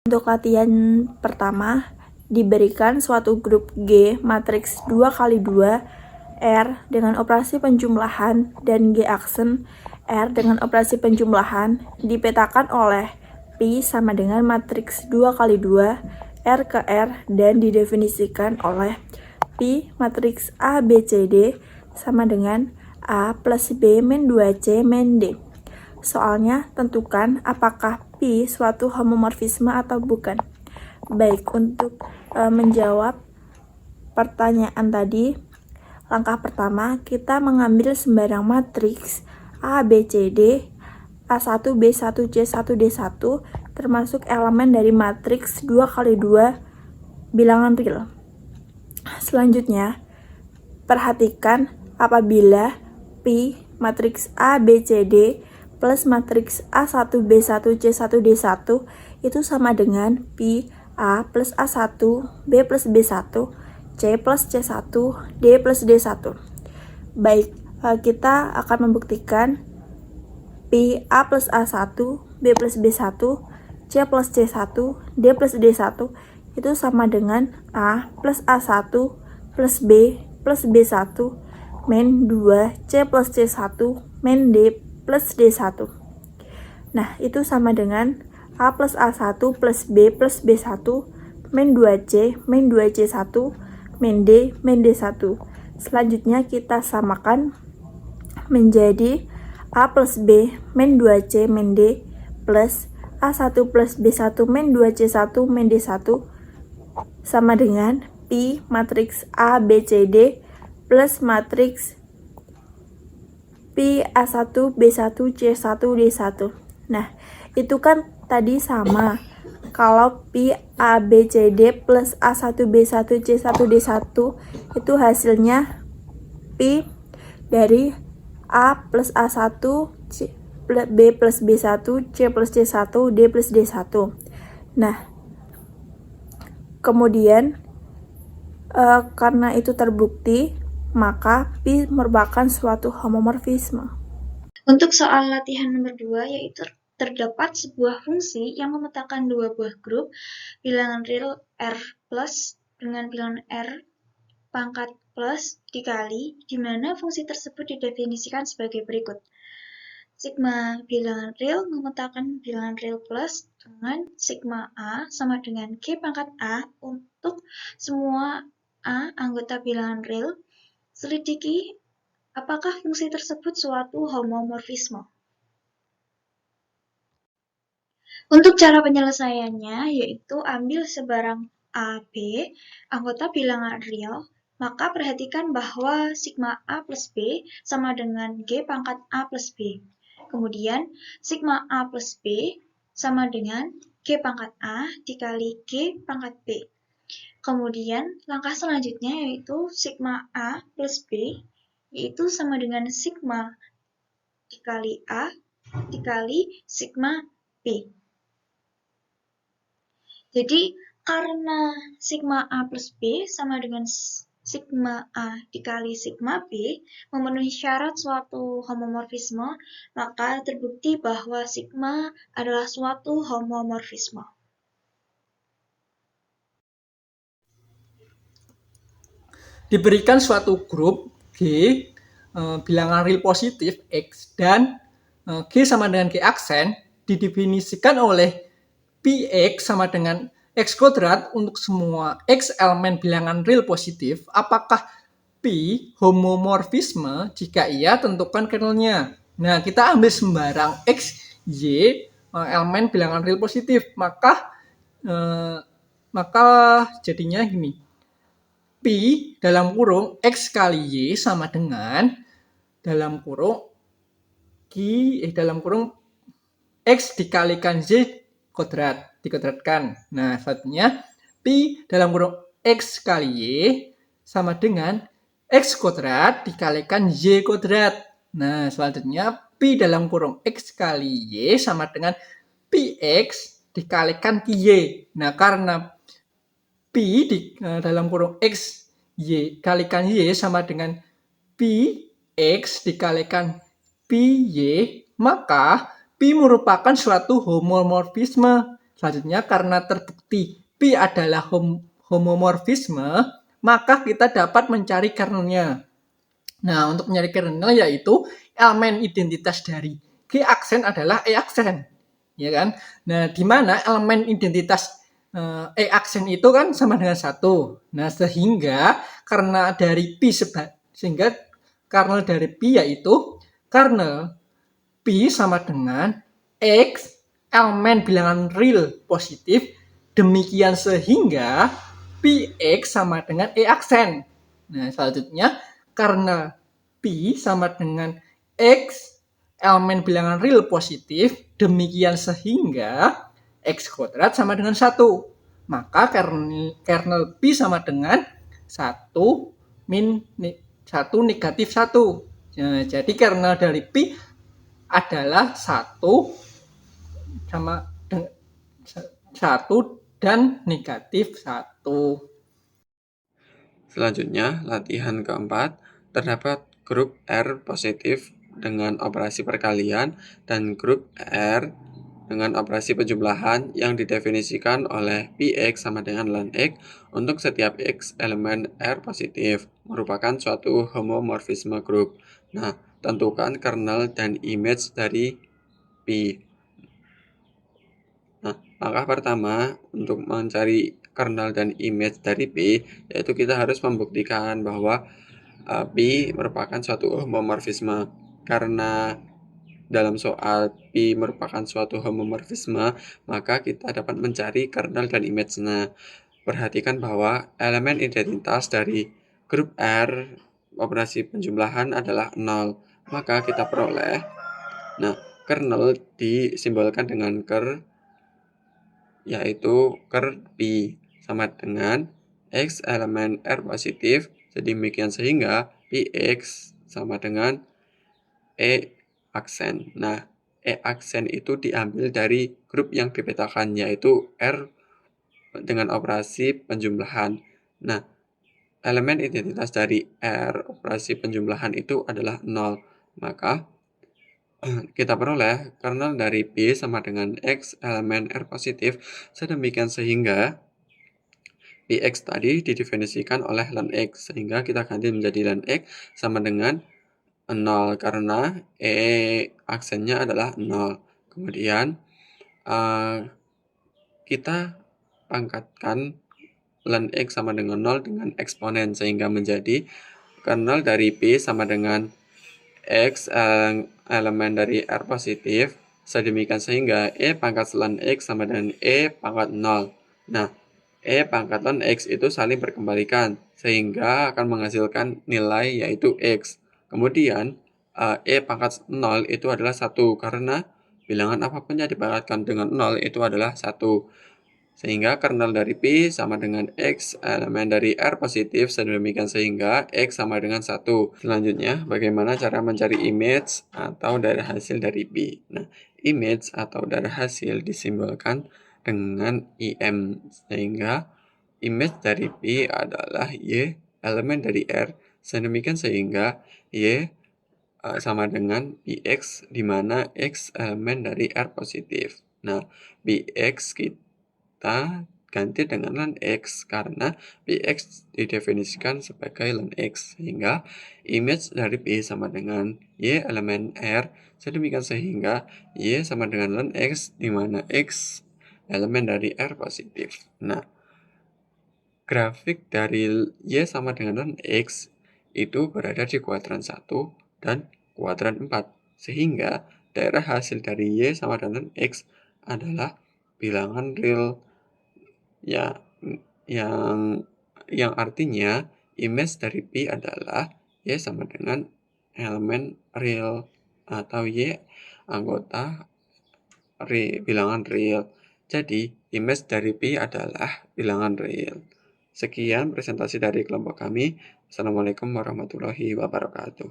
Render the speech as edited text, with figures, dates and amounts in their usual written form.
Untuk latihan pertama, diberikan suatu grup G matriks 2 kali 2 R dengan operasi penjumlahan dan G aksen R dengan operasi penjumlahan dipetakan oleh Pi sama dengan matriks 2 kali 2 R ke R dan didefinisikan oleh Pi matriks A, B, C, D sama dengan A plus B min 2C min D. Soalnya, tentukan apakah Pi suatu homomorfisme atau bukan. Baik, untuk menjawab pertanyaan tadi, langkah pertama, kita mengambil sembarang matriks A, B, C, D, A1, B1, C1, D1, termasuk elemen dari matriks 2 kali 2 bilangan real. Selanjutnya, perhatikan apabila Pi matriks A, B, C, D plus matriks A1, B1, C1, D1 itu sama dengan Pi A plus A1, B plus B1, C plus C1, D plus D1. Baik, kita akan membuktikan Pi A plus A1, B plus B1, C plus C1, D plus D1 itu sama dengan A plus A1 plus B plus B1 min 2 C plus C1 min D plus D1. Nah, itu sama dengan A plus A1 plus B plus B1 min 2C min 2C1 min D min D1. Selanjutnya kita samakan menjadi A plus B min 2C min D plus A1 plus B1 min 2C1 min D1 sama dengan Pi matriks A, B, C, D plus matriks Pi A1, B1, C1, D1. Nah, itu kan tadi sama. Kalau Pi A, B, C, D plus A1, B1, C1, D1 itu hasilnya Pi dari A plus A1, B plus B1, C plus C1, D plus D1. Nah, kemudian karena itu terbukti, maka Pi merupakan suatu homomorfisme. Untuk soal latihan nomor 2, yaitu terdapat sebuah fungsi yang memetakan dua buah grup bilangan real R plus dengan bilangan R pangkat plus dikali, di mana fungsi tersebut didefinisikan sebagai berikut. Sigma bilangan real memetakan bilangan real plus dengan sigma A sama dengan G pangkat A untuk semua A anggota bilangan real. Selidiki apakah fungsi tersebut suatu homomorfisme. Untuk cara penyelesaiannya, yaitu ambil sebarang A, B, anggota bilangan real, maka perhatikan bahwa sigma A plus B sama dengan G pangkat A plus B. Kemudian, sigma A plus B sama dengan G pangkat A dikali G pangkat B. Kemudian, langkah selanjutnya yaitu sigma A plus B, yaitu sama dengan sigma dikali A dikali sigma B. Jadi, karena sigma A plus B sama dengan sigma A dikali sigma B memenuhi syarat suatu homomorfisme, maka terbukti bahwa sigma adalah suatu homomorfisme. Diberikan suatu grup G bilangan real positif X dan G sama dengan G aksen didefinisikan oleh Pi X sama dengan X kuadrat untuk semua X elemen bilangan real positif. Apakah Pi homomorfisme? Jika iya, tentukan kernelnya. Nah, kita ambil sembarang X, Y elemen bilangan real positif. Maka jadinya gini. Pi dalam kurung X kali Y sama dengan dalam kurung X dikalikan Y kuadrat dikuadratkan. Nah, selanjutnya Pi dalam kurung X kali Y sama dengan X kuadrat dikalikan Y kuadrat. Nah, selanjutnya Pi dalam kurung X kali Y sama dengan Pi X dikalikan Y. Nah, karena Pi dalam kurung X Y kalikan Y sama dengan Pi X dikalikan Pi Y, maka Pi merupakan suatu homomorfisme. Selanjutnya, karena terbukti P adalah homomorfisme, maka kita dapat mencari kernelnya. Nah, untuk mencari kernel yaitu elemen identitas dari G aksen adalah E aksen, ya kan? Nah, di mana elemen identitas E aksen itu kan sama dengan 1. Nah, sehingga karena dari P sehingga kernel dari P yaitu kernel P sama dengan X elemen bilangan real positif, demikian sehingga Px sama dengan E aksen. Nah, selanjutnya karena P sama dengan X elemen bilangan real positif, demikian sehingga X kuadrat sama dengan 1. Maka kernel P sama dengan 1 min 1 negatif 1. Nah, jadi kernel dari P adalah 1 sama 1 dan negatif 1. Selanjutnya, latihan keempat, terdapat grup R positif dengan operasi perkalian dan grup R dengan operasi penjumlahan yang didefinisikan oleh Px sama dengan ln X untuk setiap X elemen R positif, merupakan suatu homomorfisme grup. Nah, tentukan kernel dan image dari P. Nah, langkah pertama untuk mencari kernel dan image dari P, yaitu kita harus membuktikan bahwa P merupakan suatu homomorfisme. Karena dalam soal P merupakan suatu homomorfisme, maka kita dapat mencari kernel dan image-nya. Perhatikan bahwa elemen identitas dari grup R operasi penjumlahan adalah 0, maka kita peroleh. Nah, kernel disimbolkan dengan ker, yaitu ker P sama dengan X elemen R positif, sedemikian sehingga Px sama dengan E aksen. Nah, E aksen itu diambil dari grup yang dipetakan, yaitu R dengan operasi penjumlahan. Nah, elemen identitas dari R operasi penjumlahan itu adalah 0. Maka kita peroleh kernel dari P sama dengan X elemen R positif, sedemikian sehingga Px tadi didefinisikan oleh ln X, sehingga kita ganti menjadi ln X sama dengan 0 karena E aksennya adalah 0. Kemudian kita pangkatkan ln X sama dengan 0 dengan eksponen, sehingga menjadi kernel dari P sama dengan X elemen dari R positif, sedemikian sehingga E pangkat ln X sama dengan E pangkat 0. Nah, E pangkat ln X itu saling berkembalikan, sehingga akan menghasilkan nilai yaitu X. Kemudian, E pangkat 0 itu adalah 1, karena bilangan apapun yang dipangkatkan dengan 0 itu adalah 1. Sehingga kernel dari P sama dengan X elemen dari R positif, sedemikian sehingga X sama dengan 1. Selanjutnya, bagaimana cara mencari image atau darah hasil dari P? Nah, image atau darah hasil disimbolkan dengan IM, sehingga image dari P adalah Y elemen dari R, sedemikian sehingga Y sama dengan Px, di mana X elemen dari R positif. Nah, Px kita ganti dengan ln X karena Px didefinisikan sebagai ln X, sehingga image dari P sama dengan Y elemen R, sedemikian sehingga Y sama dengan ln X, di mana X elemen dari R positif. Nah, grafik dari Y sama dengan ln X itu berada di kuadran 1 dan kuadran 4, sehingga daerah hasil dari Y sama dengan X adalah bilangan real ya, yang artinya image dari P adalah Y sama dengan elemen real atau Y anggota bilangan real. Jadi, image dari P adalah bilangan real. Sekian presentasi dari kelompok kami. Assalamualaikum warahmatullahi wabarakatuh.